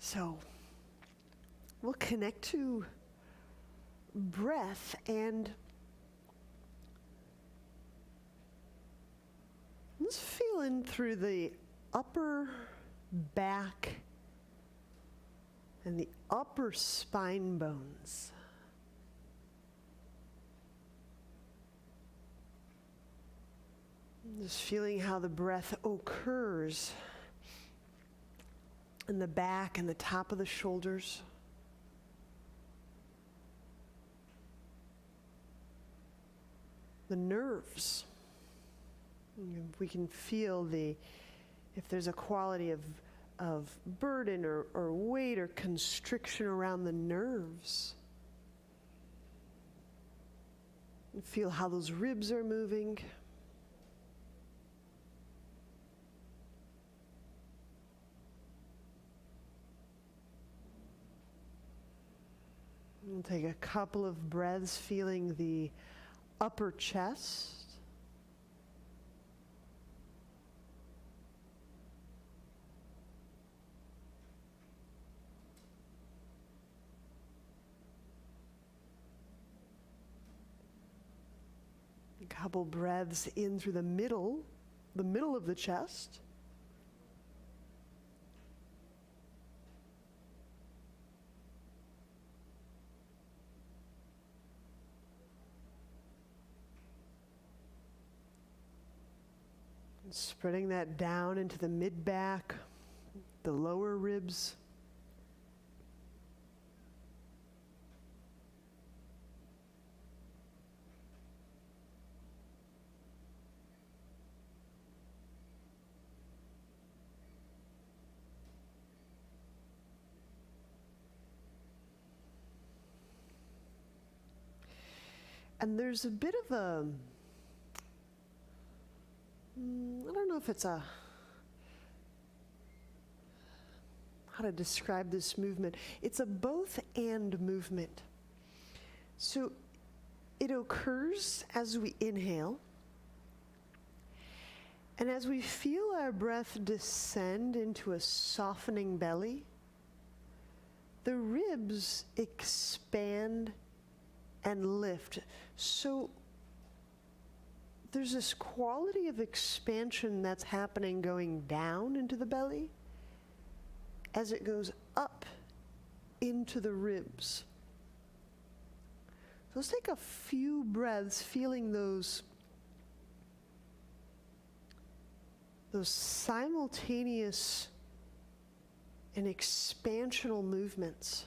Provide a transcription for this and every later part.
So we'll connect to breath and let's feel in through the upper back and the upper spine bones. Just feeling how the breath occurs in the back and the top of the shoulders. The nerves. We can feel if there's a quality of burden or weight or constriction around the nerves. And feel how those ribs are moving. We'll take a couple of breaths feeling the upper chest. A couple breaths in through the middle of the chest. Spreading that down into the mid-back, the lower ribs. And there's a bit of a I don't know if it's how to describe this movement. It's a both and movement. So it occurs as we inhale. And as we feel our breath descend into a softening belly, the ribs expand and lift. So there's this quality of expansion that's happening going down into the belly as it goes up into the ribs. So let's take a few breaths feeling those simultaneous and expansional movements.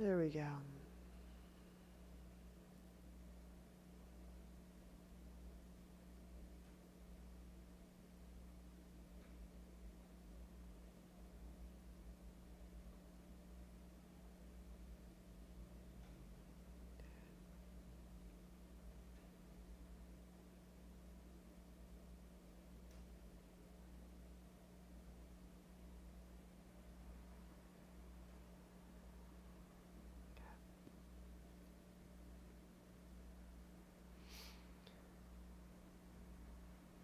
There we go.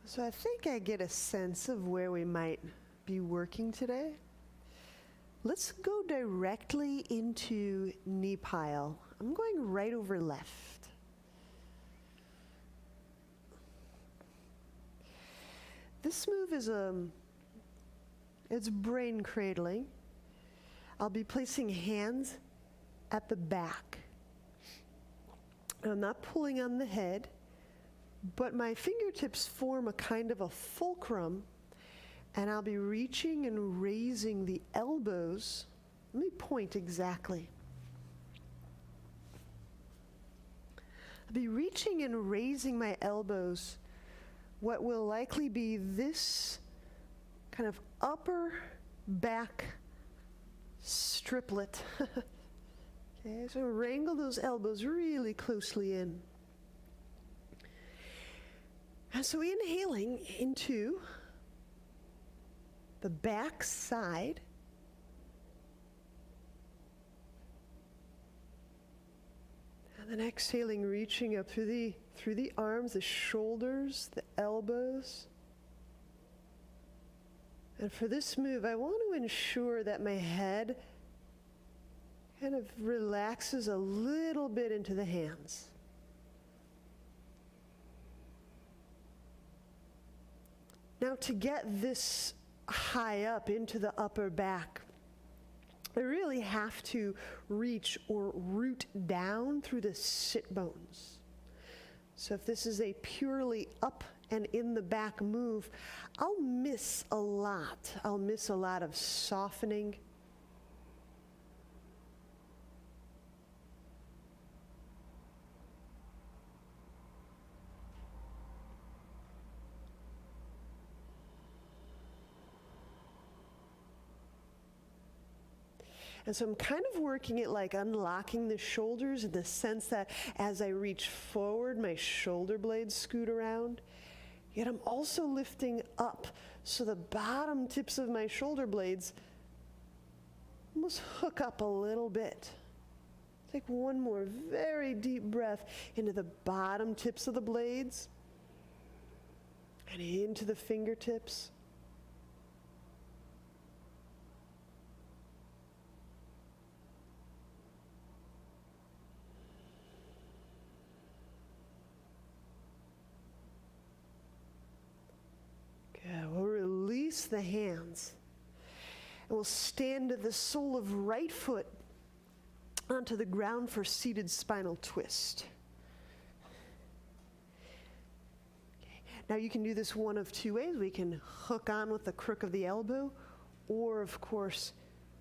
So I think I get a sense of where we might be working today. Let's go directly into knee pile. I'm going right over left. This move is it's brain cradling. I'll be placing hands at the back. I'm not pulling on the head, but my fingertips form a kind of a fulcrum, and I'll be reaching and raising the elbows. Let me point exactly. be reaching and raising my elbows, what will likely be this kind of upper back striplet. Okay, so wrangle those elbows really closely in. And so inhaling into the back side. And then exhaling, reaching up through the arms, the shoulders, the elbows. And for this move, I want to ensure that my head kind of relaxes a little bit into the hands. Now, to get this high up into the upper back, I really have to reach or root down through the sit bones. So if this is a purely up and in the back move, I'll miss a lot. I'll miss a lot of softening. And so I'm kind of working it like unlocking the shoulders in the sense that as I reach forward, my shoulder blades scoot around. Yet I'm also lifting up so the bottom tips of my shoulder blades almost hook up a little bit. Take one more very deep breath into the bottom tips of the blades and into the fingertips. We'll release the hands and we'll stand to the sole of right foot onto the ground for seated spinal twist. Okay. Now you can do this one of two ways. We can hook on with the crook of the elbow, or of course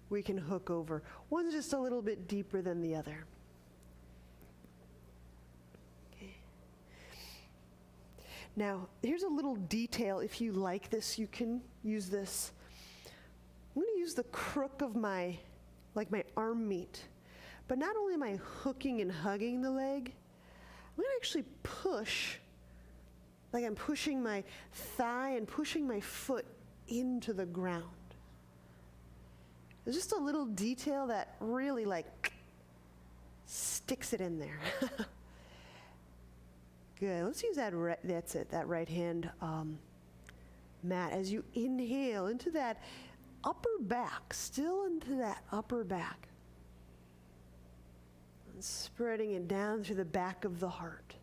we can hook over. One's just a little bit deeper than the other. Now, here's a little detail. If you like this, you can use this. I'm going to use the crook of my arm meat. But not only am I hooking and hugging the leg, I'm going to actually push, like I'm pushing my thigh and pushing my foot into the ground. There's just a little detail that really sticks it in there. Good. Let's use that. That's it. That right hand mat. As you inhale into that upper back, still into that upper back, and spreading it down through the back of the heart.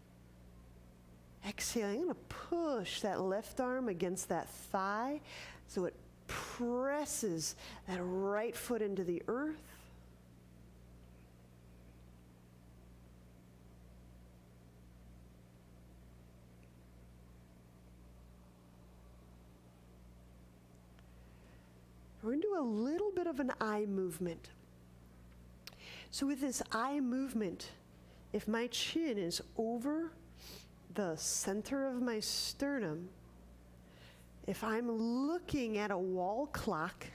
Exhaling. I'm going to push that left arm against that thigh, so it presses that right foot into the earth. We're going to do a little bit of an eye movement. So with this eye movement, if my chin is over the center of my sternum, if I'm looking at a wall clock,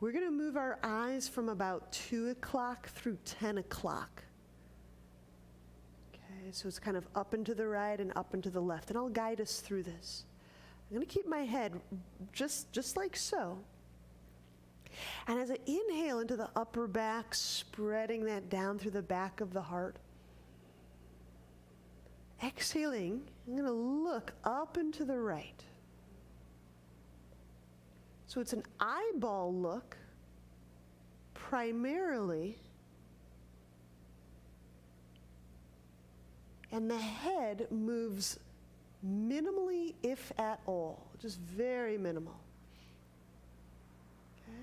we're going to move our eyes from about 2 o'clock through 10 o'clock. Okay, so it's kind of up and to the right and up and to the left, and I'll guide us through this. I'm going to keep my head just like so. And as I inhale into the upper back, spreading that down through the back of the heart, exhaling, I'm going to look up and to the right. So it's an eyeball look, primarily, and the head moves minimally, if at all, just very minimal. Okay.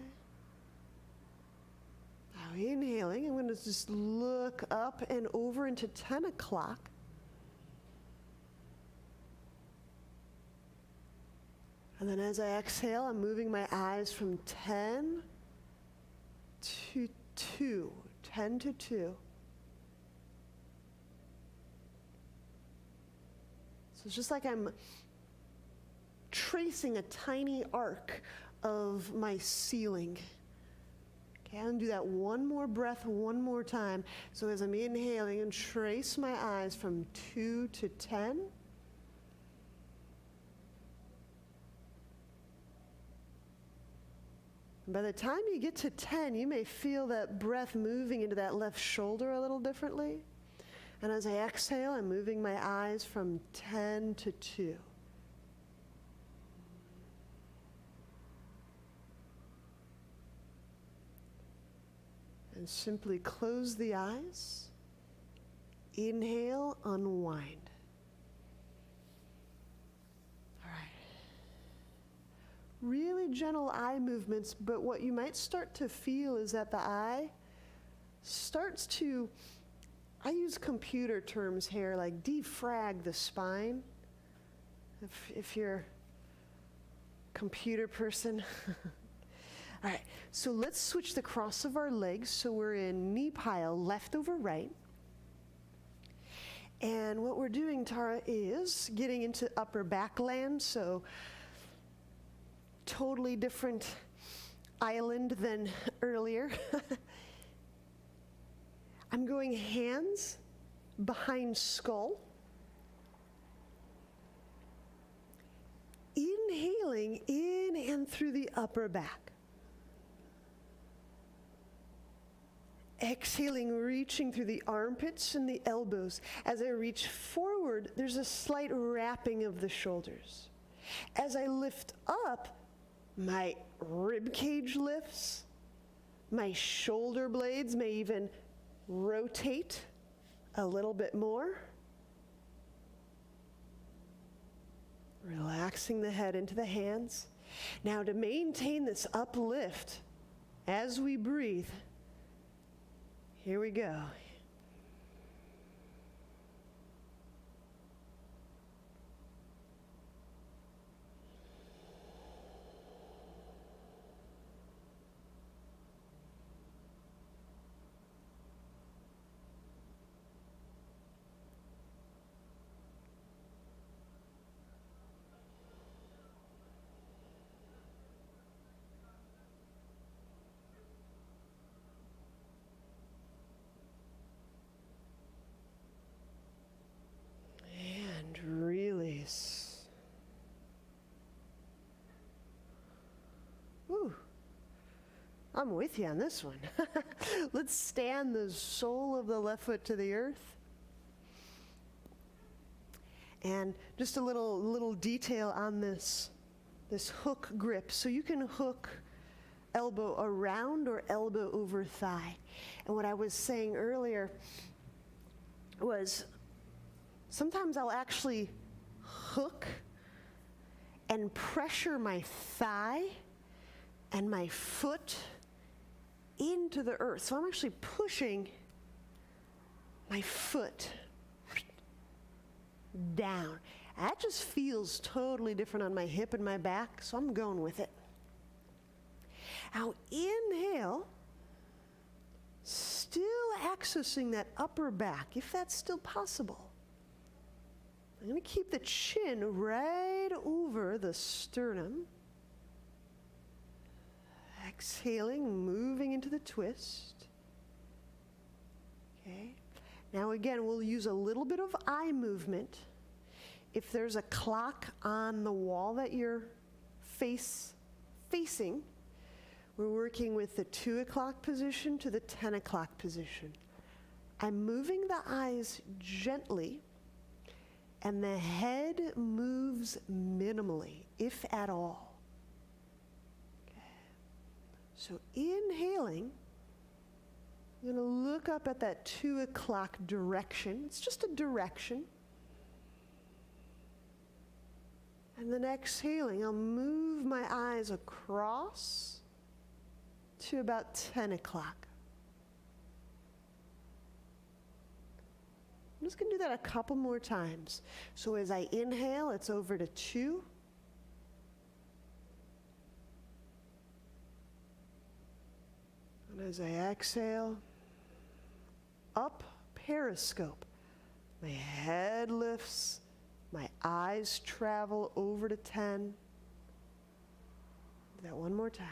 Now inhaling, I'm going to just look up and over into 10 o'clock. And then as I exhale, I'm moving my eyes from 10 to 2, 10 to 2. So it's just like I'm tracing a tiny arc of my ceiling. Okay, I'm gonna do that one more breath, one more time. So as I'm inhaling and trace my eyes from 2 to 10. By the time you get to 10, you may feel that breath moving into that left shoulder a little differently. And as I exhale, I'm moving my eyes from 10 to 2. And simply close the eyes. Inhale, unwind. All right. Really gentle eye movements, but what you might start to feel is that the eye starts to, I use computer terms here, like defrag the spine. If you're a computer person. All right, so let's switch the cross of our legs. So we're in knee pile, left over right. And what we're doing, Tara, is getting into upper back land. So totally different island than earlier. I'm going hands behind skull. Inhaling in and through the upper back. Exhaling, reaching through the armpits and the elbows. As I reach forward, there's a slight wrapping of the shoulders. As I lift up, my rib cage lifts. My shoulder blades may even rotate a little bit more. Relaxing the head into the hands. Now to maintain this uplift as we breathe, here we go. Release. Ooh, I'm with you on this one. Let's stand the sole of the left foot to the earth. And just a little detail on this hook grip. So you can hook elbow around or elbow over thigh. And what I was saying earlier was sometimes I'll actually hook and pressure my thigh and my foot into the earth. So I'm actually pushing my foot down. That just feels totally different on my hip and my back, so I'm going with it. Now inhale, still accessing that upper back, if that's still possible. I'm going to keep the chin right over the sternum. Exhaling, moving into the twist. Okay. Now again, we'll use a little bit of eye movement. If there's a clock on the wall that you're facing, we're working with the 2 o'clock position to the 10 o'clock position. I'm moving the eyes gently, and the head moves minimally, if at all. Okay. So inhaling, I'm going to look up at that 2 o'clock direction. It's just a direction. And then exhaling, I'll move my eyes across to about 10 o'clock. I'm just going to do that a couple more times. So as I inhale, it's over to 2. And as I exhale, up, periscope. My head lifts, my Eyes travel over to 10. Do that one more time.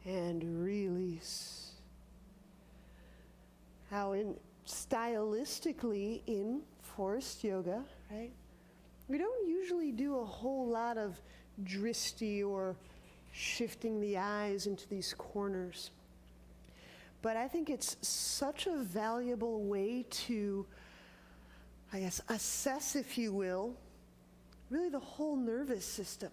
And release. How stylistically in Forrest yoga, right? We don't usually do a whole lot of dristi or shifting the eyes into these corners. But I think it's such a valuable way to, I guess, assess, if you will, really the whole nervous system.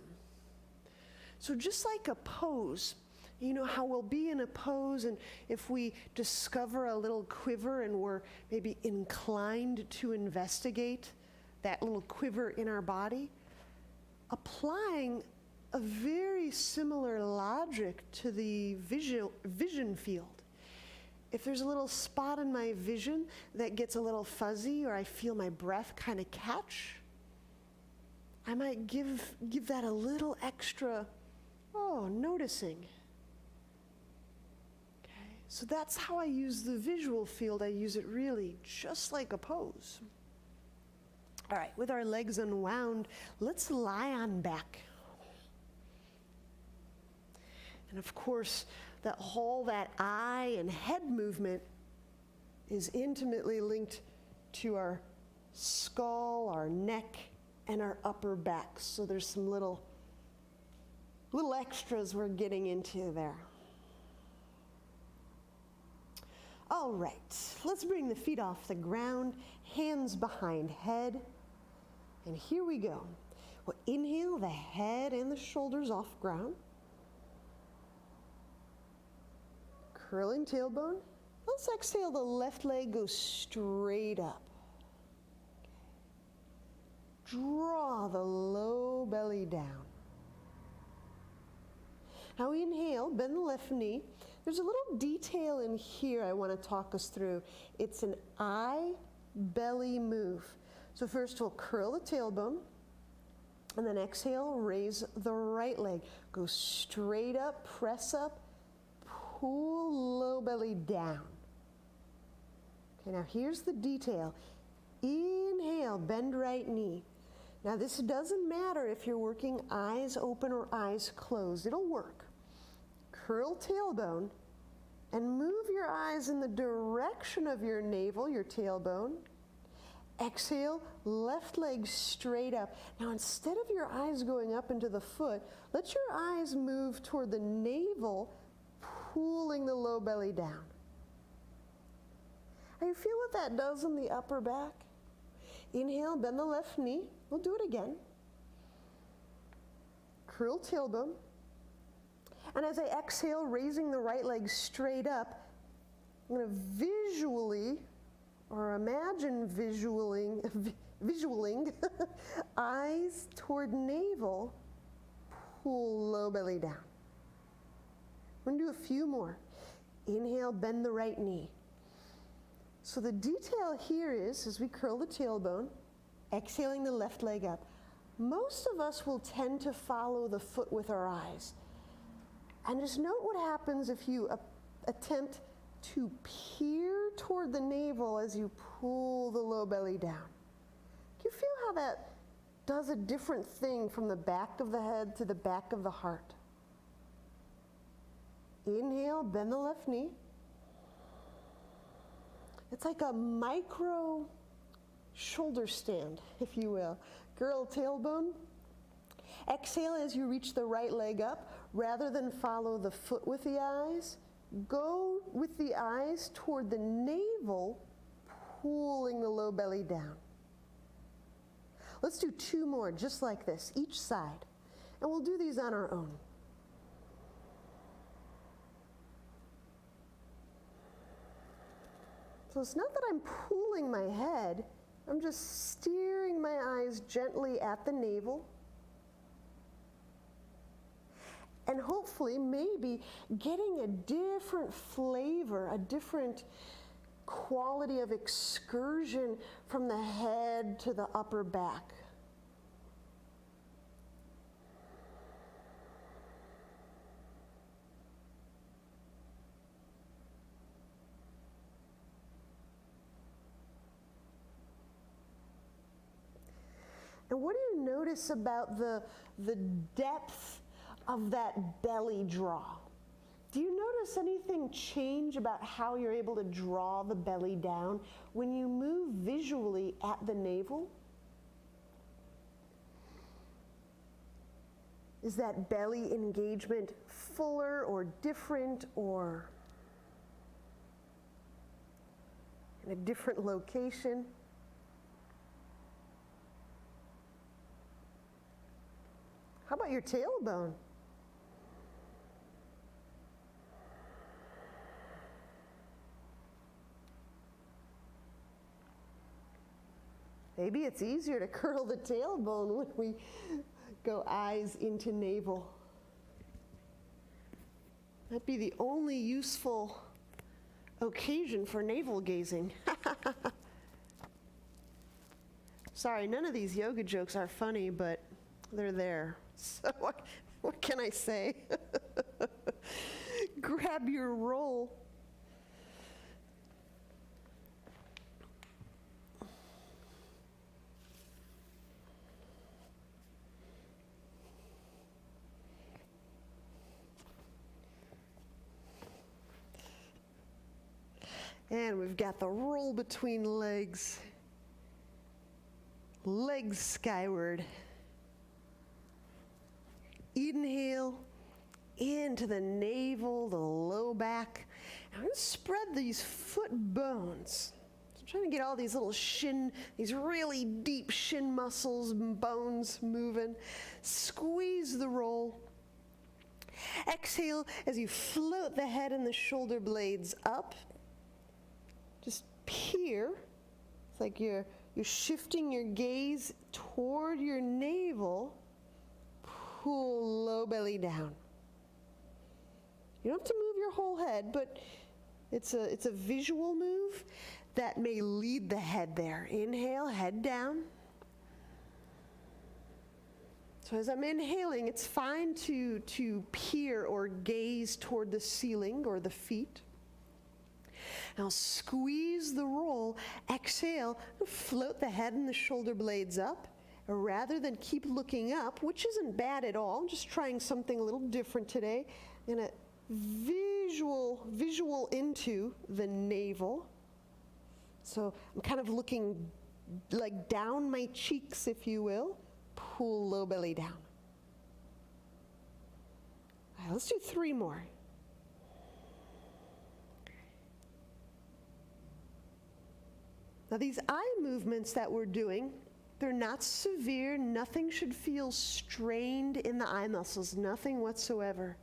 So just like a pose, you know how we'll be in a pose, and if we discover a little quiver and we're maybe inclined to investigate that little quiver in our body, applying a very similar logic to the vision field. If there's a little spot in my vision that gets a little fuzzy, or I feel my breath kind of catch, I might give that a little extra, noticing. So that's how I use the visual field. I use it really just like a pose. All right, with our legs unwound, let's lie on back. And of course, that eye and head movement is intimately linked to our skull, our neck, and our upper back. So there's some little extras we're getting into there. All right, let's bring the feet off the ground, hands behind head, and here we go. We'll inhale the head and the shoulders off ground. Curling tailbone. Let's exhale, the left leg goes straight up. Draw the low belly down. Now inhale, bend the left knee. There's a little detail in here I want to talk us through. It's an eye belly move. So first we'll curl the tailbone, and then exhale, raise the right leg. Go straight up, press up, pull low belly down. Okay, now here's the detail. Inhale, bend right knee. Now this doesn't matter if you're working eyes open or eyes closed. It'll work. Curl tailbone and move your eyes in the direction of your navel, your tailbone. Exhale, left leg straight up. Now instead of your eyes going up into the foot, let your eyes move toward the navel, pulling the low belly down. Now you feel what that does in the upper back? Inhale, bend the left knee. We'll do it again. Curl tailbone. And as I exhale, raising the right leg straight up, I'm going to visually, or imagine visualing eyes toward navel, pull low belly down. I'm going to do a few more. Inhale, bend the right knee. So the detail here is, as we curl the tailbone, exhaling the left leg up, most of us will tend to follow the foot with our eyes. And just note what happens if you attempt to peer toward the navel as you pull the low belly down. Do you feel how that does a different thing from the back of the head to the back of the heart? Inhale, bend the left knee. It's like a micro shoulder stand, if you will. Curl tailbone. Exhale as you reach the right leg up. Rather than follow the foot with the eyes, go with the eyes toward the navel, pulling the low belly down. Let's do two more just like this, each side. And we'll do these on our own. So it's not that I'm pulling my head, I'm just steering my eyes gently at the navel. And hopefully, maybe getting a different flavor, a different quality of excursion from the head to the upper back. And what do you notice about the depth of that belly draw? Do you notice anything change about how you're able to draw the belly down when you move visually at the navel? Is that belly engagement fuller or different or in a different location? How about your tailbone? Maybe it's easier to curl the tailbone when we go eyes into navel. That'd be the only useful occasion for navel gazing. Sorry, none of these yoga jokes are funny, but they're there. So what can I say? Grab your roll. And we've got the roll between legs. Legs skyward. Inhale into the navel, the low back. I'm going to spread these foot bones. So I'm trying to get all these little shin, these really deep shin muscles and bones moving. Squeeze the roll. Exhale as you float the head and the shoulder blades up. Just peer. It's like you're shifting your gaze toward your navel. Pull low belly down. You don't have to move your whole head, but it's a visual move that may lead the head there. Inhale, head down. So as I'm inhaling, it's fine to peer or gaze toward the ceiling or the feet. Now squeeze the roll, exhale, float the head and the shoulder blades up. Rather than keep looking up, which isn't bad at all, I'm just trying something a little different today. I'm going to visual into the navel. So I'm kind of looking like down my cheeks, if you will. Pull low belly down. All right, let's do 3 more. Now these eye movements that we're doing, they're not severe. Nothing should feel strained in the eye muscles, nothing whatsoever.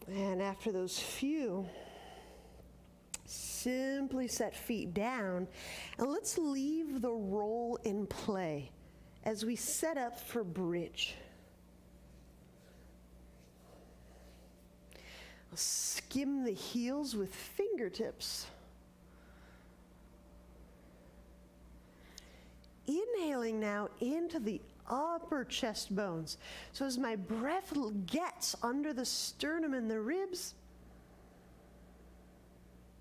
And after those few, simply set feet down, and let's leave the roll in play as we set up for bridge. I'll skim the heels with fingertips. Inhaling now into the upper chest bones. So as my breath gets under the sternum and the ribs,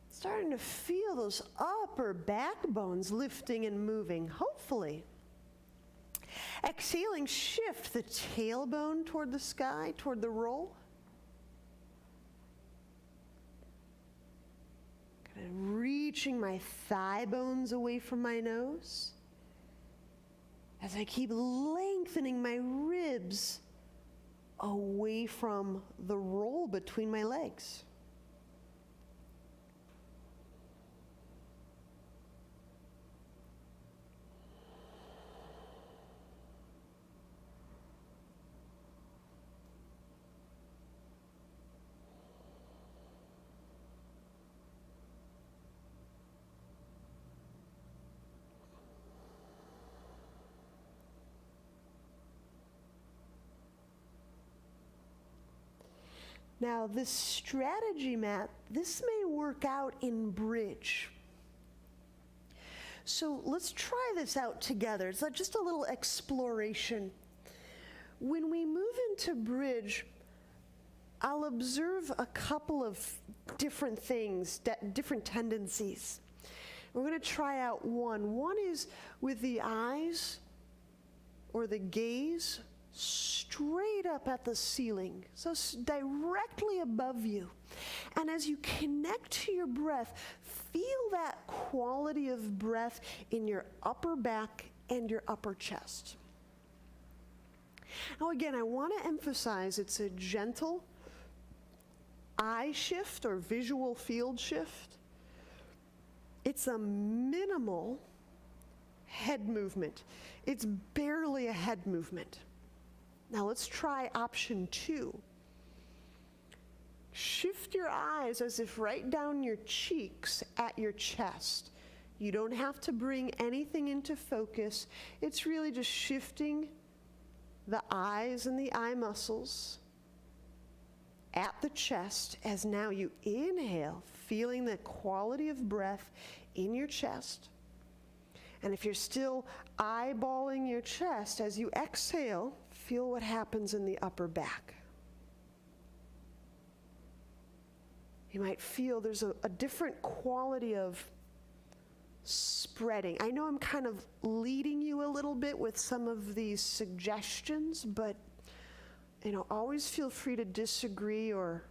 starting to feel those upper back bones lifting and moving, hopefully. Exhaling, shift the tailbone toward the sky, toward the roll. Kind of reaching my thigh bones away from my nose. As I keep lengthening my ribs away from the roll between my legs. Now, this strategy, Matt, this may work out in bridge. So let's try this out together. It's like just a little exploration. When we move into bridge, I'll observe a couple of different things, different tendencies. We're going to try out one. One is with the eyes or the gaze straight up at the ceiling, so directly above you. And as you connect to your breath, feel that quality of breath in your upper back and your upper chest. Now again, I want to emphasize it's a gentle eye shift or visual field shift. It's a minimal head movement. It's barely a head movement. Now let's try option 2. Shift your eyes as if right down your cheeks at your chest. You don't have to bring anything into focus. It's really just shifting the eyes and the eye muscles at the chest as now you inhale, feeling the quality of breath in your chest. And if you're still eyeballing your chest, as you exhale, feel what happens in the upper back. You might feel there's a different quality of spreading. I know I'm kind of leading you a little bit with some of these suggestions, but always feel free to disagree or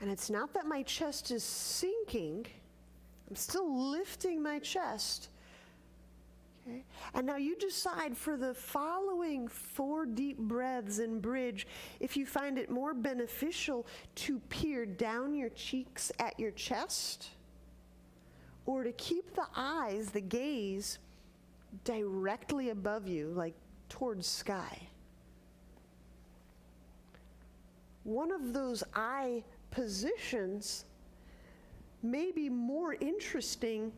and it's not that my chest is sinking. I'm still lifting my chest. Okay? And now you decide for the following 4 deep breaths in bridge if you find it more beneficial to peer down your cheeks at your chest or to keep the eyes, the gaze, directly above you, like towards sky. One of those eye positions may be more interesting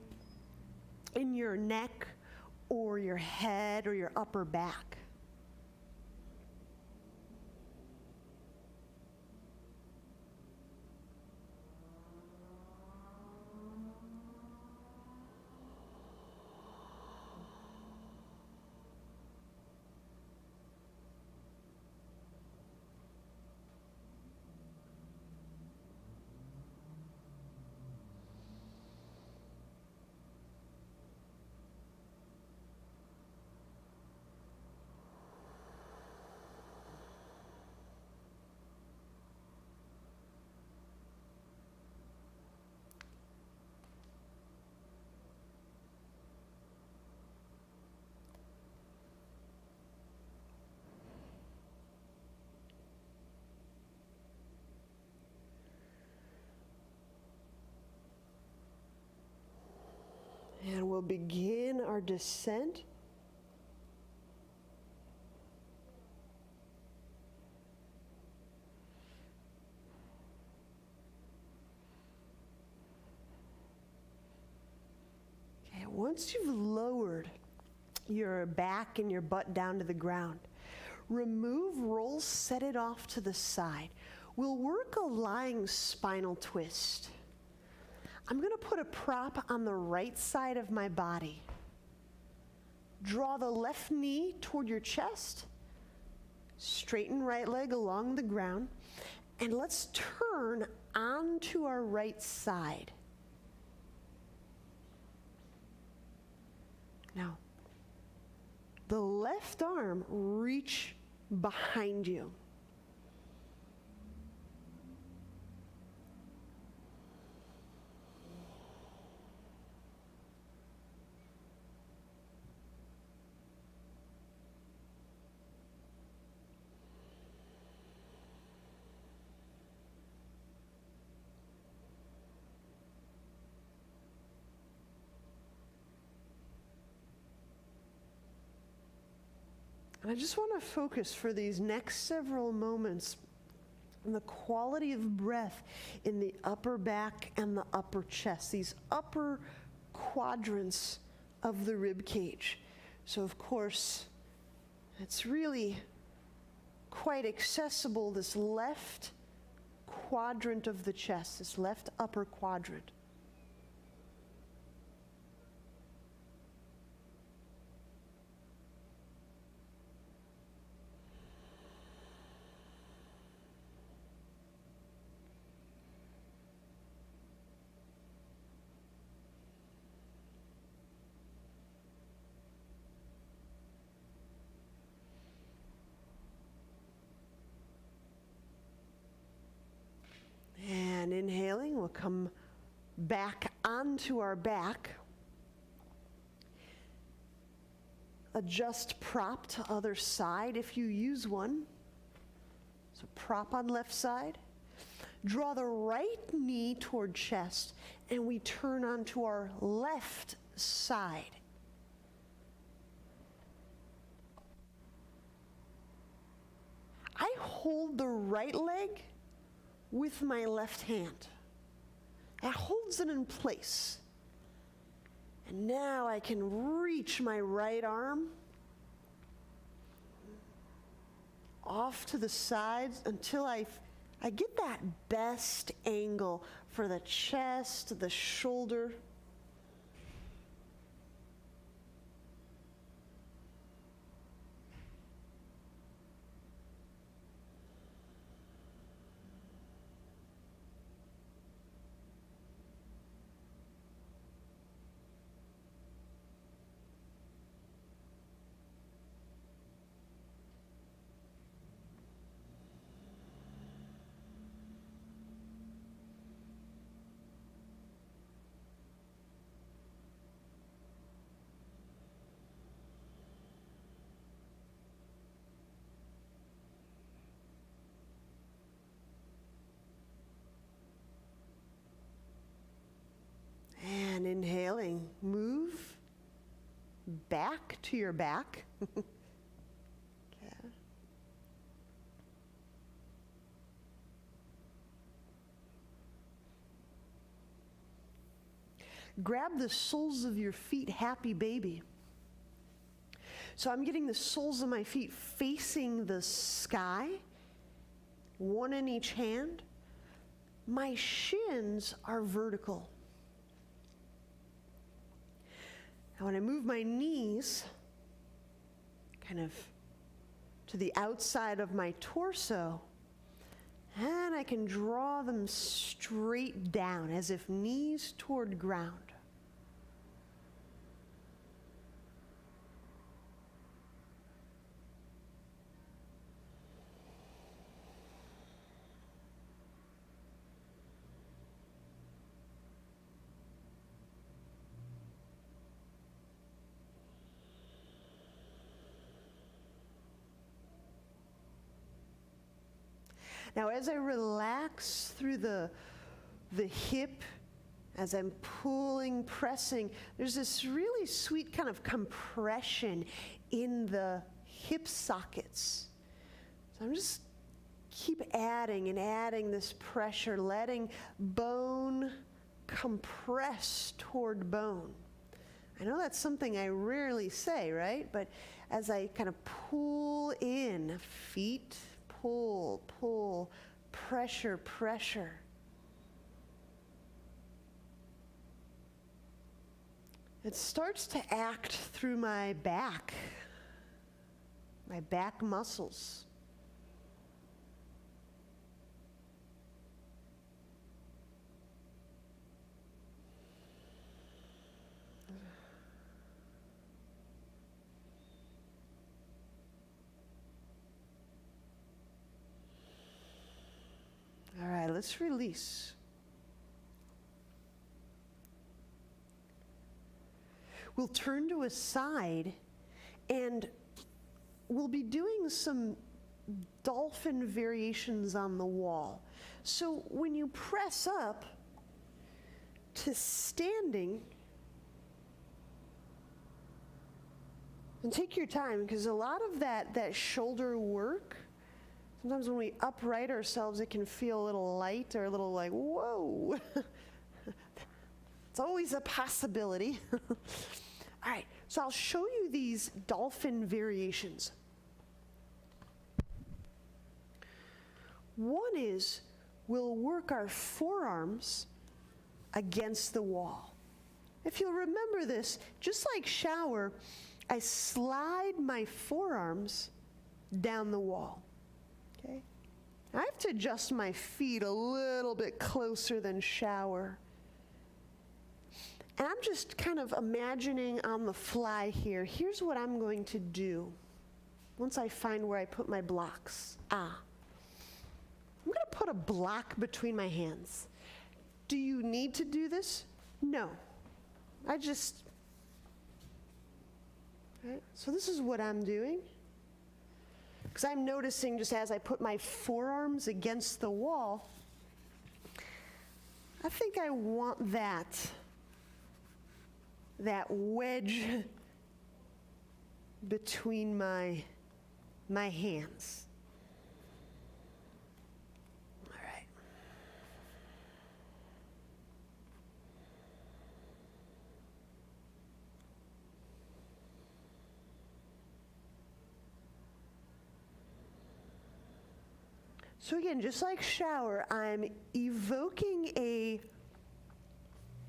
in your neck or your head or your upper back. And we'll begin our descent. Okay, once you've lowered your back and your butt down to the ground, remove rolls, set it off to the side. We'll work a lying spinal twist. I'm going to put a prop on the right side of my body. Draw the left knee toward your chest. Straighten right leg along the ground. And let's turn onto our right side. Now, the left arm reach behind you. I just want to focus for these next several moments on the quality of breath in the upper back and the upper chest, these upper quadrants of the rib cage. So of course, it's really quite accessible, this left quadrant of the chest, this left upper quadrant. And inhaling, we'll come back onto our back. Adjust prop to other side if you use one. So prop on left side. Draw the right knee toward chest, and we turn onto our left side. I hold the right leg with my left hand. That holds it in place. And now I can reach my right arm off to the sides until I get that best angle for the chest, the shoulder. And inhaling, move back to your back. Okay. Grab the soles of your feet, happy baby. So I'm getting the soles of my feet facing the sky, one in each hand. My shins are vertical. Now when I move my knees kind of to the outside of my torso, and I can draw them straight down as if knees toward ground. Now, as I relax through the hip, as I'm pulling, pressing, there's this really sweet kind of compression in the hip sockets. So I'm just keep adding and adding this pressure, letting bone compress toward bone. I know that's something I rarely say, right? But as I kind of pull in, feet, pull, pull, pressure, pressure. It starts to act through my back muscles. All right, let's release. We'll turn to a side and we'll be doing some dolphin variations on the wall. So when you press up to standing, And take your time, because a lot of that shoulder work, sometimes when we upright ourselves, it can feel a little light or a little like, whoa. It's always a possibility. All right, so I'll show you these dolphin variations. One is we'll work our forearms against the wall. If you'll remember this, just like shower, I slide my forearms down the wall. Okay? I have to adjust my feet a little bit closer than shower. And I'm just kind of imagining on the fly here. Here's what I'm going to do once I find where I put my blocks. I'm going to put a block between my hands. Do you need to do this? No. Right? So this is what I'm doing. Because I'm noticing just as I put my forearms against the wall, I think I want that wedge between my hands. All right. So again, just like shower, I'm evoking a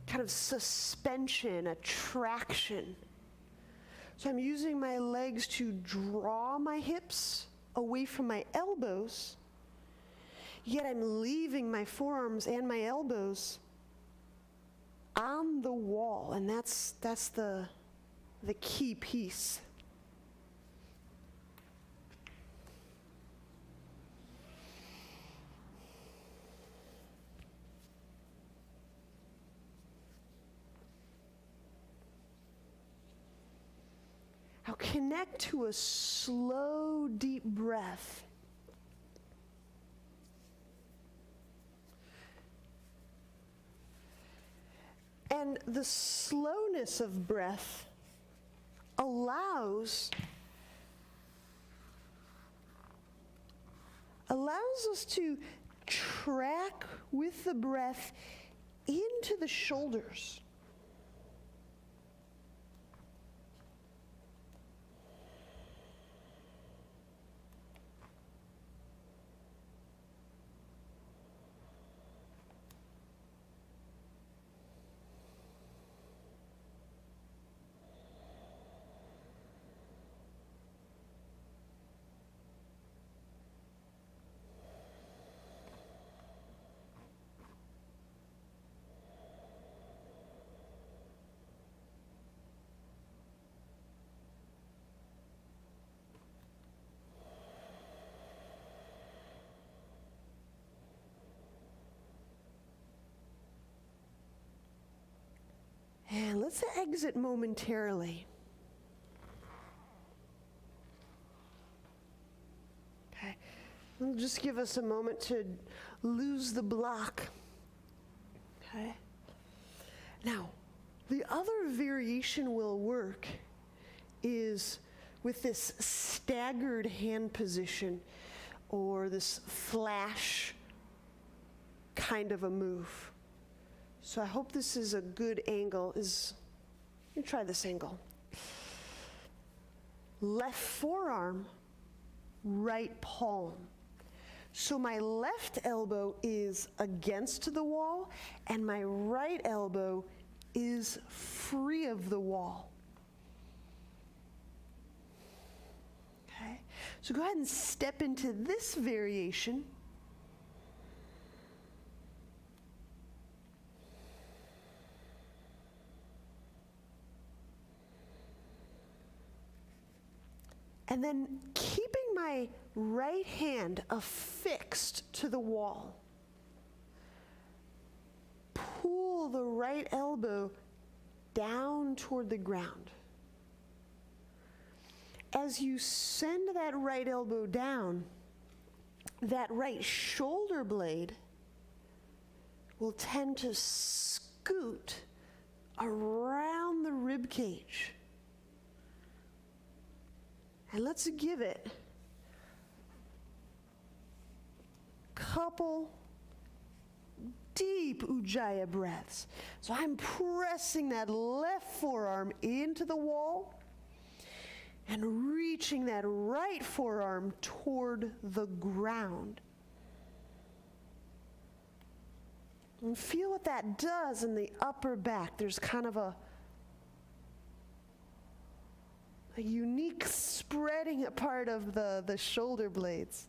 kind of suspension, a traction. So I'm using my legs to draw my hips away from my elbows, yet I'm leaving my forearms and my elbows on the wall, and that's the key piece. Now connect to a slow, deep breath. And the slowness of breath allows us to track with the breath into the shoulders. And let's exit momentarily. Okay, it'll just give us a moment to lose the block. Okay. Now, the other variation will work is with this staggered hand position or this flash kind of a move. So I hope this is a good angle. Let me try this angle. Left forearm, right palm. So my left elbow is against the wall and my right elbow is free of the wall. Okay, so go ahead and step into this variation. And then keeping my right hand affixed to the wall, pull the right elbow down toward the ground. As you send that right elbow down, that right shoulder blade will tend to scoot around the rib cage. And let's give it a couple deep Ujjayi breaths. So I'm pressing that left forearm into the wall and reaching that right forearm toward the ground. And feel what that does in the upper back. There's kind of a unique spreading apart of the shoulder blades.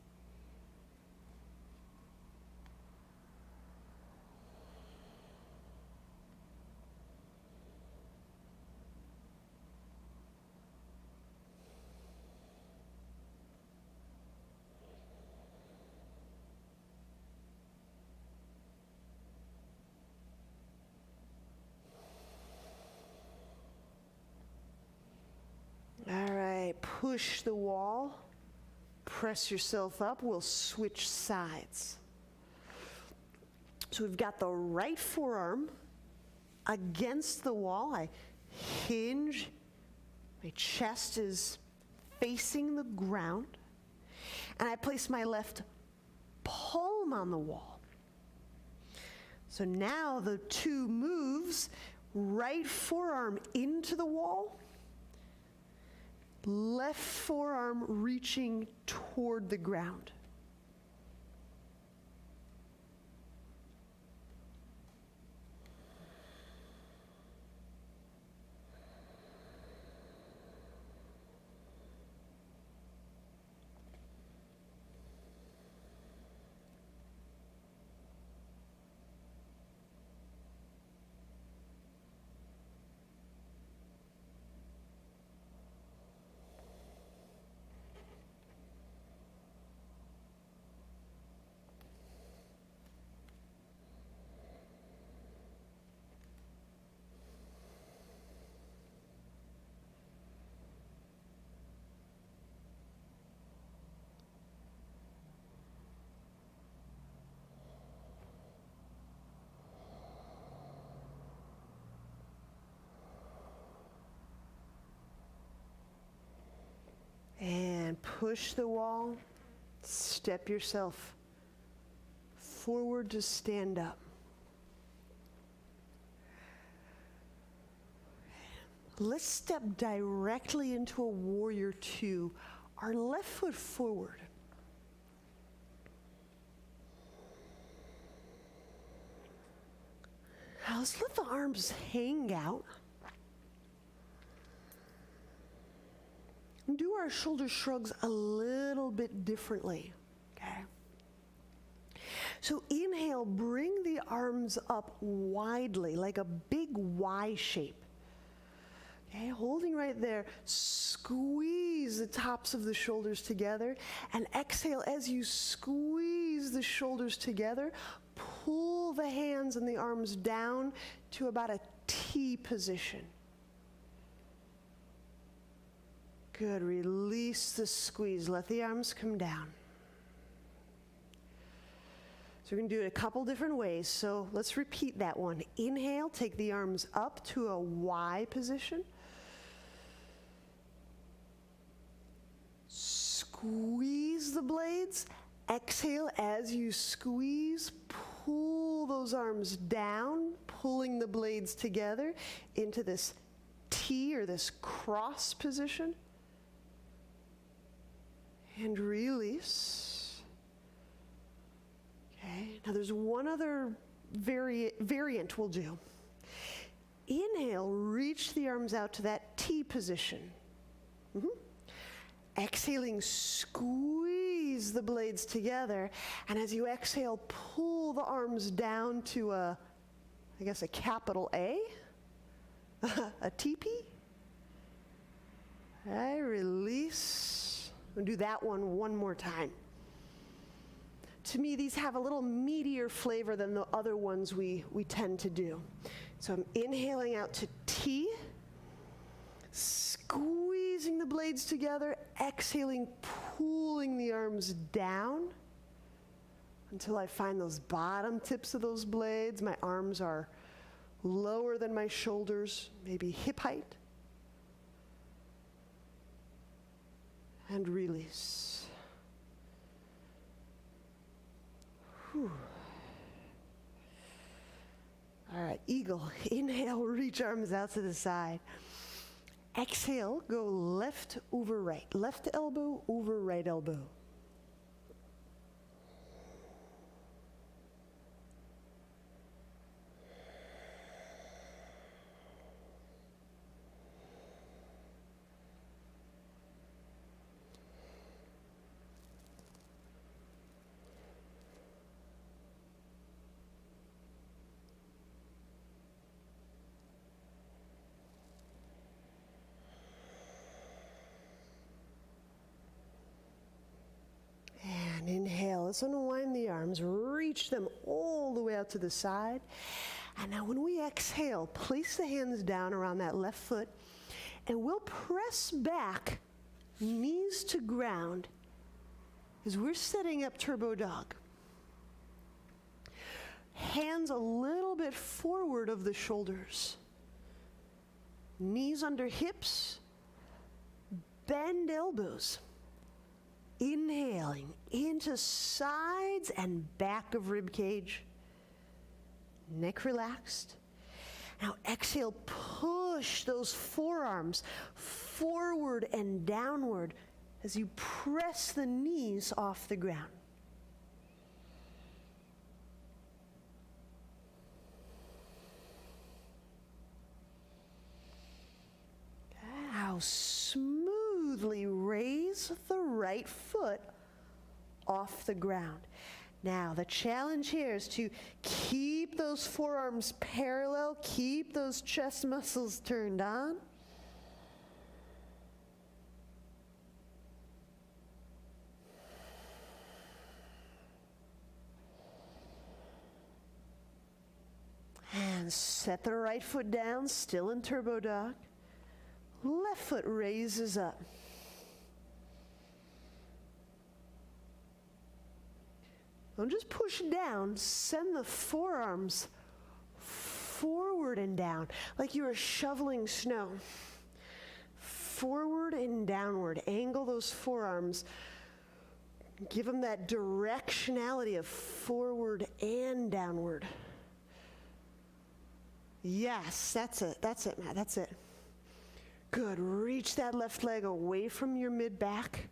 All right, push the wall, press yourself up. We'll switch sides. So we've got the right forearm against the wall. I hinge, my chest is facing the ground, and I place my left palm on the wall. So now the two moves, right forearm into the wall, left forearm reaching toward the ground. And push the wall, step yourself forward to stand up. Let's step directly into a warrior two, our left foot forward. Now let's let the arms hang out. Do our shoulder shrugs a little bit differently, okay? So inhale, bring the arms up widely, like a big Y shape. Okay, holding right there, squeeze the tops of the shoulders together, and exhale as you squeeze the shoulders together, pull the hands and the arms down to about a T position. Good, release the squeeze, let the arms come down. So we're gonna do it a couple different ways, so let's repeat that one. Inhale, take the arms up to a Y position. Squeeze the blades. Exhale as you squeeze, pull those arms down, pulling the blades together into this T or this cross position. And release. Okay, now there's one other variant we'll do. Inhale, reach the arms out to that T position. Exhaling, squeeze the blades together, and as you exhale, pull the arms down to a capital A, a TP. Okay, release. We'll do that one more time. To me, these have a little meatier flavor than the other ones we tend to do. So I'm inhaling out to T, squeezing the blades together, exhaling, pulling the arms down until I find those bottom tips of those blades. My arms are lower than my shoulders, maybe hip height. And release. Whew. All right, eagle. Inhale, reach arms out to the side. Exhale, go left over right. Left elbow over right elbow. And inhale, let's unwind the arms, reach them all the way out to the side. And now when we exhale, place the hands down around that left foot, and we'll press back, knees to ground, as we're setting up turbo dog. Hands a little bit forward of the shoulders. Knees under hips, bend elbows. Inhaling into sides and back of rib cage. Neck relaxed. Now exhale, push those forearms forward and downward as you press the knees off the ground. Now smoothly raise the right foot off the ground. Now the challenge here is to keep those forearms parallel, keep those chest muscles turned on. And set the right foot down, still in turbo dog. Left foot raises up. Don't just push down, send the forearms forward and down, like you are shoveling snow. Forward and downward, angle those forearms. Give them that directionality of forward and downward. Yes, that's it, Matt, that's it. Good, reach that left leg away from your mid-back.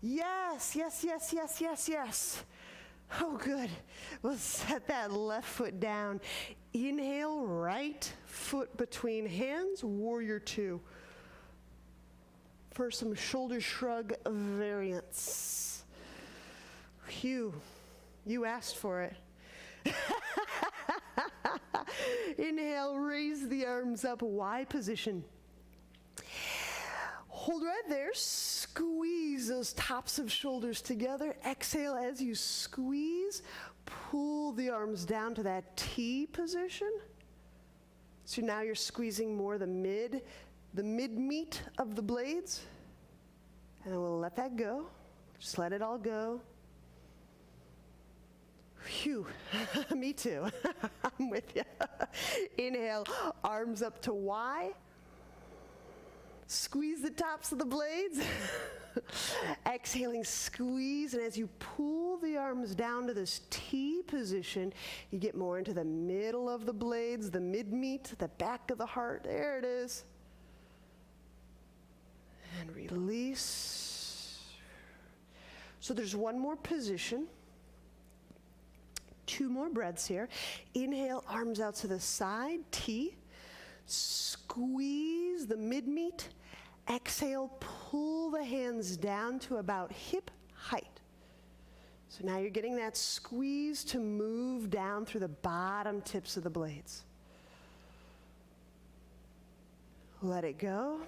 Yes, yes, yes, yes, yes, yes. Oh, good. We'll set that left foot down. Inhale, right foot between hands, warrior two. For some shoulder shrug variance. Phew, you asked for it. Inhale, raise the arms up, Y position. Hold right there, squeeze those tops of shoulders together. Exhale as you squeeze, pull the arms down to that T position. So now you're squeezing more the mid meat of the blades. And then we'll let that go. Just let it all go. Phew, me too. I'm with you. Inhale, arms up to Y. Squeeze the tops of the blades. Exhaling, squeeze, and as you pull the arms down to this T position, you get more into the middle of the blades, the mid-meat, the back of the heart. There it is. And release. So there's one more position. 2 more breaths here. Inhale, arms out to the side, T. Squeeze the mid-meat. Exhale, pull the hands down to about hip height. So now you're getting that squeeze to move down through the bottom tips of the blades. Let it go.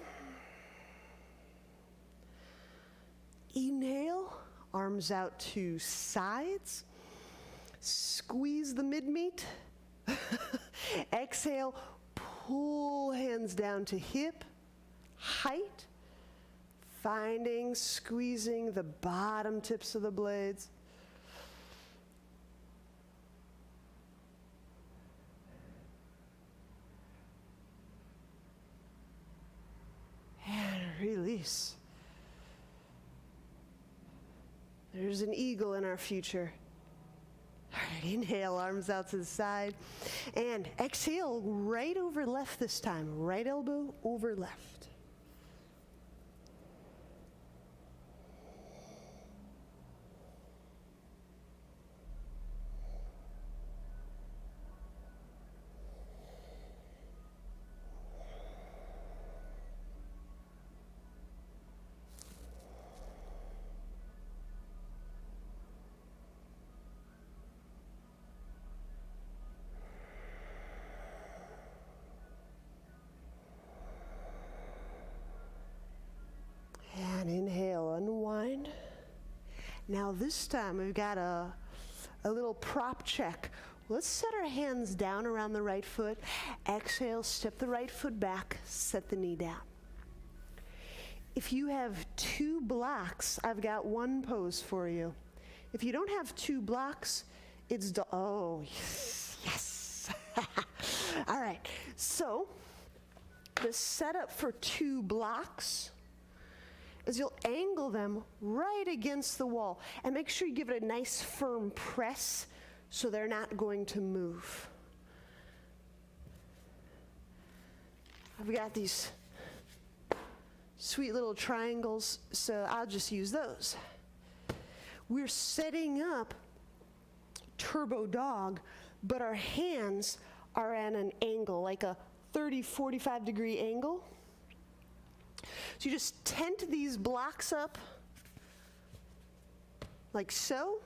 Inhale, arms out to sides. Squeeze the mid-meat. Exhale, pull hands down to hip height, finding, squeezing the bottom tips of the blades. And release. There's an eagle in our future. All right, inhale, arms out to the side. And exhale, right over left this time. Right elbow over left. And inhale, unwind. Now this time we've got a little prop check. Let's set our hands down around the right foot. Exhale, step the right foot back, set the knee down. If you have 2 blocks, I've got one pose for you. If you don't have 2 blocks, it's, oh, yes. All right, so the setup for 2 blocks is you'll angle them right against the wall and make sure you give it a nice firm press so they're not going to move. I've got these sweet little triangles, so I'll just use those. We're setting up turbo dog, but our hands are at an angle, like a 30, 45 degree angle. So you just tent these blocks up like so,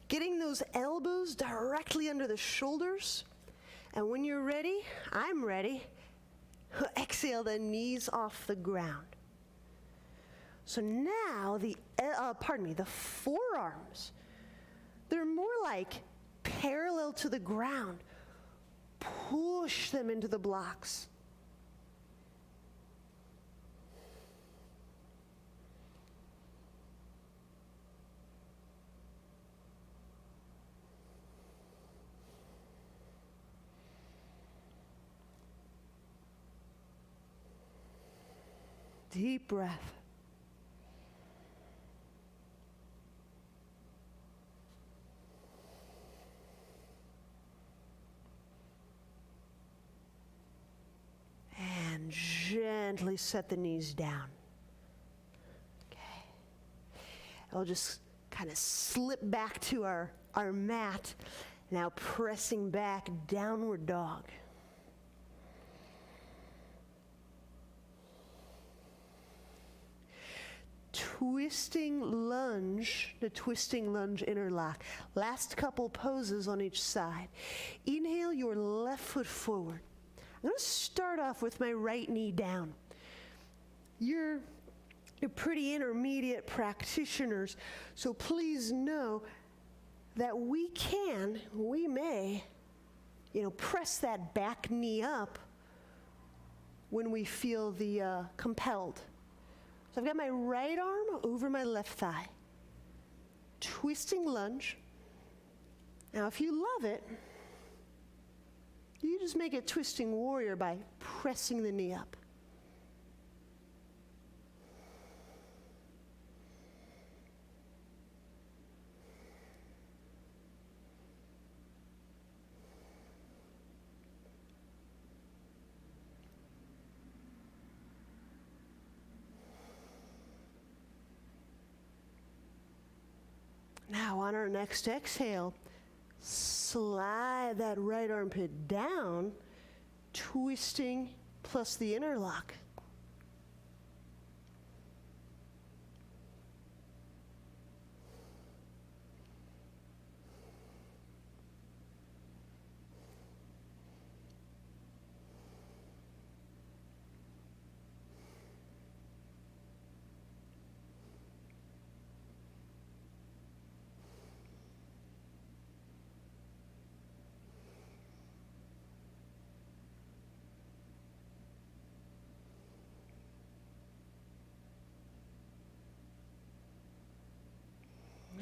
getting those elbows directly under the shoulders. And when you're ready, I'm ready, exhale the knees off the ground. So now the forearms, they're more like parallel to the ground. Push them into the blocks. Deep breath. And gently set the knees down. Okay. I'll just kind of slip back to our mat. Now pressing back, downward dog. Twisting lunge, the twisting lunge interlock. Last couple poses on each side. Inhale your left foot forward. I'm going to start off with my right knee down. You're pretty intermediate practitioners, so please know that we may, press that back knee up when we feel the compelled. So I've got my right arm over my left thigh. Twisting lunge. Now if you love it, you just make it twisting warrior by pressing the knee up. Now on our next exhale, slide that right armpit down, twisting plus the interlock.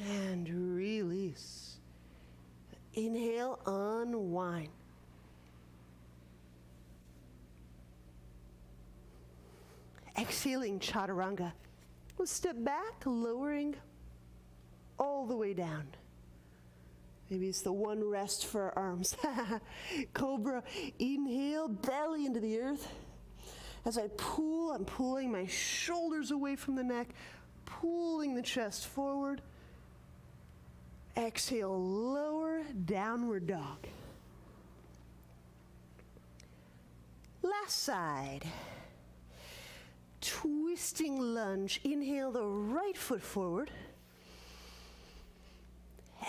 And release. Inhale, unwind. Exhaling, chaturanga. We'll step back, lowering all the way down. Maybe it's the one rest for our arms. Cobra, inhale, belly into the earth. As I pull, I'm pulling my shoulders away from the neck, pulling the chest forward. Exhale, lower, downward dog. Last side. Twisting lunge. Inhale the right foot forward.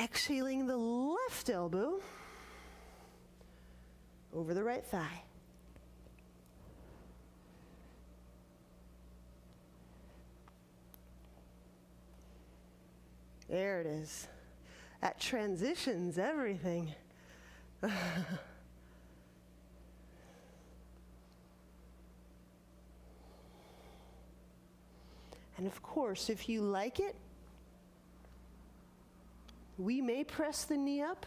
Exhaling the left elbow over the right thigh. There it is. That transitions everything. And of course, if you like it, we may press the knee up.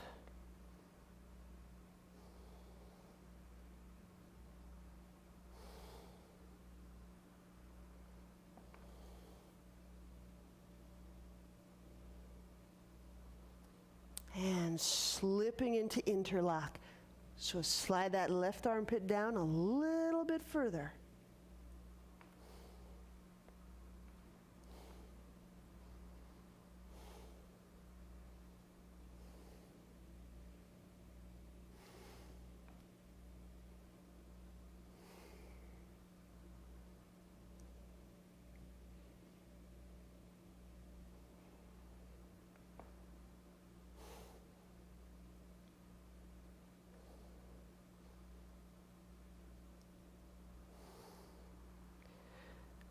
And slipping into interlock. So slide that left armpit down a little bit further.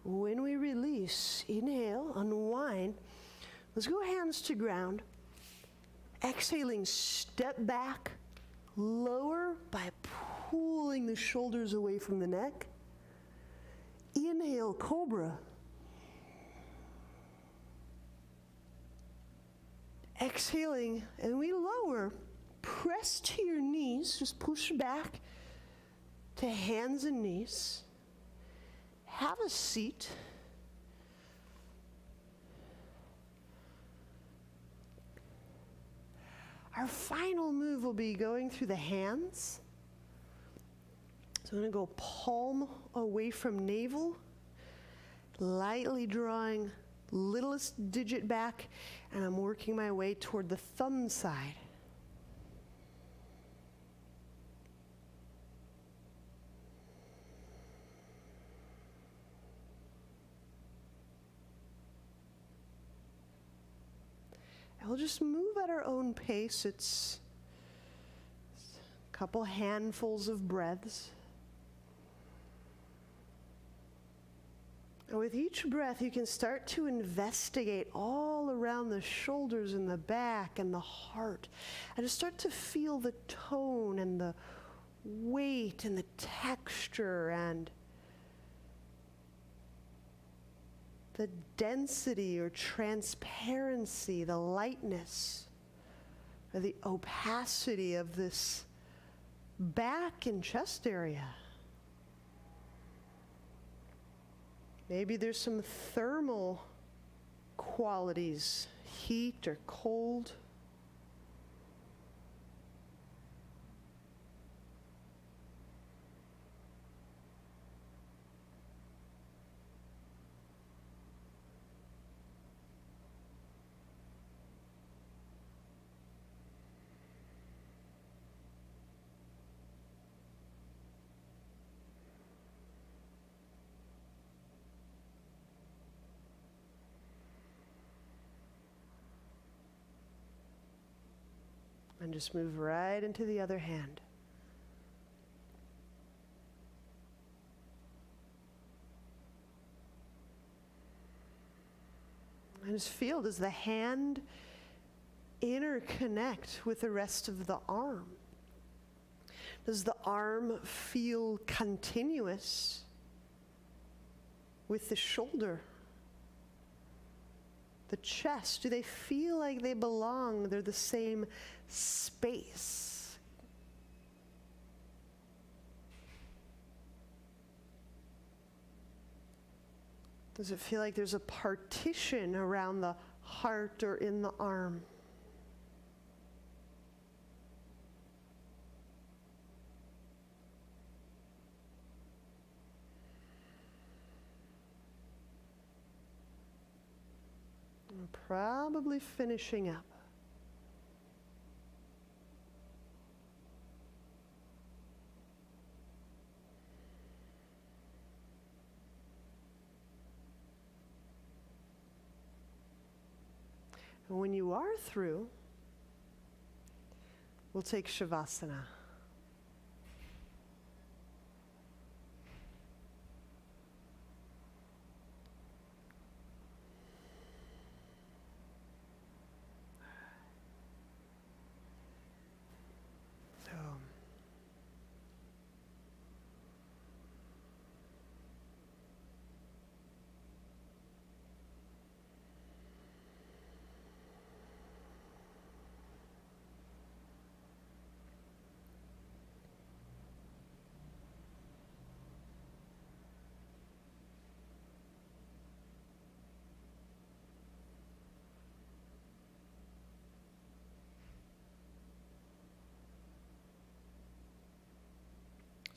When we release, inhale, unwind. Let's go hands to ground. Exhaling, step back, lower by pulling the shoulders away from the neck. Inhale, cobra. Exhaling, and we lower. Press to your knees, just push back to hands and knees. Have a seat. Our final move will be going through the hands. So I'm going to go palm away from navel, lightly drawing littlest digit back, and I'm working my way toward the thumb side. We'll just move at our own pace. It's a couple handfuls of breaths. And with each breath, you can start to investigate all around the shoulders and the back and the heart. And just start to feel the tone and the weight and the texture and the density or transparency, the lightness, or the opacity of this back and chest area. Maybe there's some thermal qualities, heat or cold. And just move right into the other hand. And just feel, does the hand interconnect with the rest of the arm? Does the arm feel continuous with the shoulder? The chest, do they feel like they belong? They're the same space. Does it feel like there's a partition around the heart or in the arm. And probably finishing up. And when you are through, we'll take Shavasana.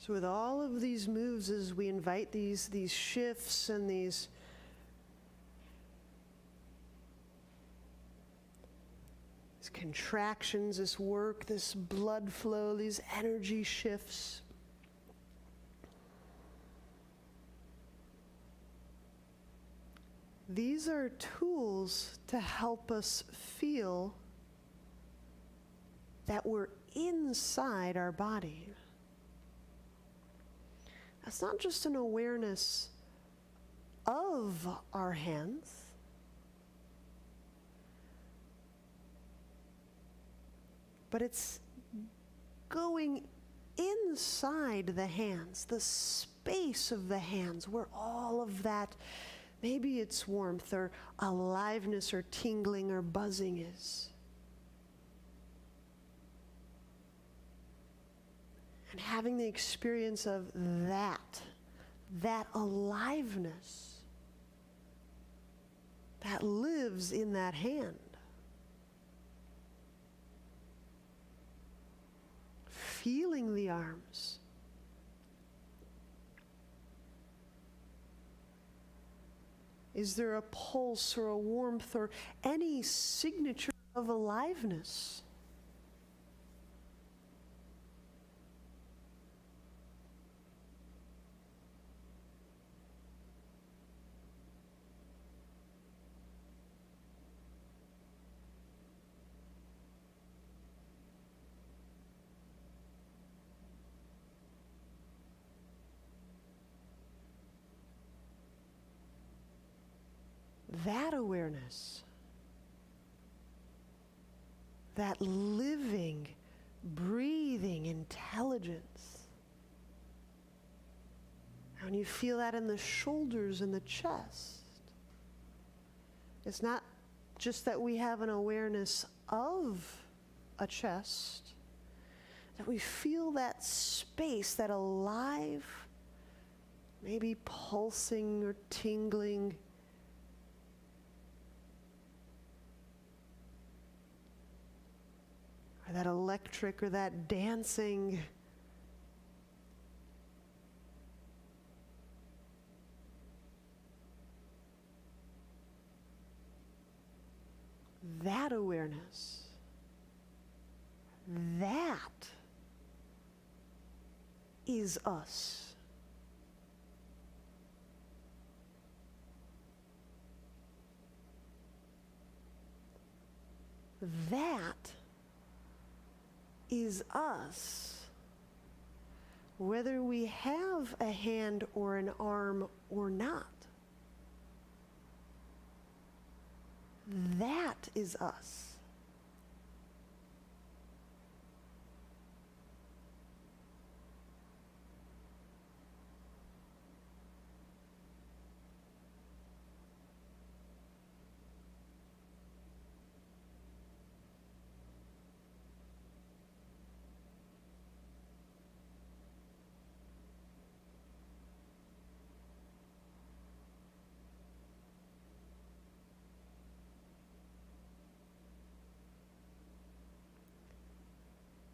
So with all of these moves, as we invite these shifts and these contractions, this work, this blood flow, these energy shifts, these are tools to help us feel that we're inside our body. That's not just an awareness of our hands, but it's going inside the hands, the space of the hands, where all of that, maybe it's warmth or aliveness or tingling or buzzing is. And having the experience of that aliveness that lives in that hand. Feeling the arms. Is there a pulse or a warmth or any signature of aliveness? That awareness, that living, breathing intelligence. When you feel that in the shoulders and the chest, it's not just that we have an awareness of a chest, that we feel that space, that alive, maybe pulsing or tingling, or that electric or that dancing. That awareness, that is us. That is us, whether we have a hand or an arm or not. That is us.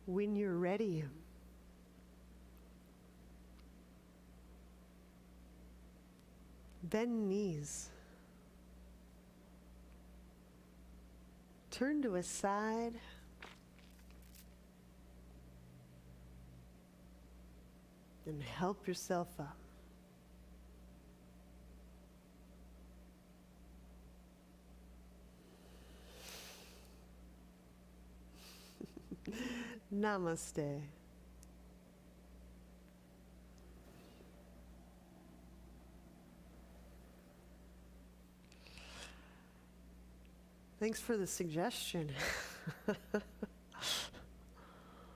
When you're ready, bend knees. Turn to a side. And help yourself up. Namaste. Thanks for the suggestion.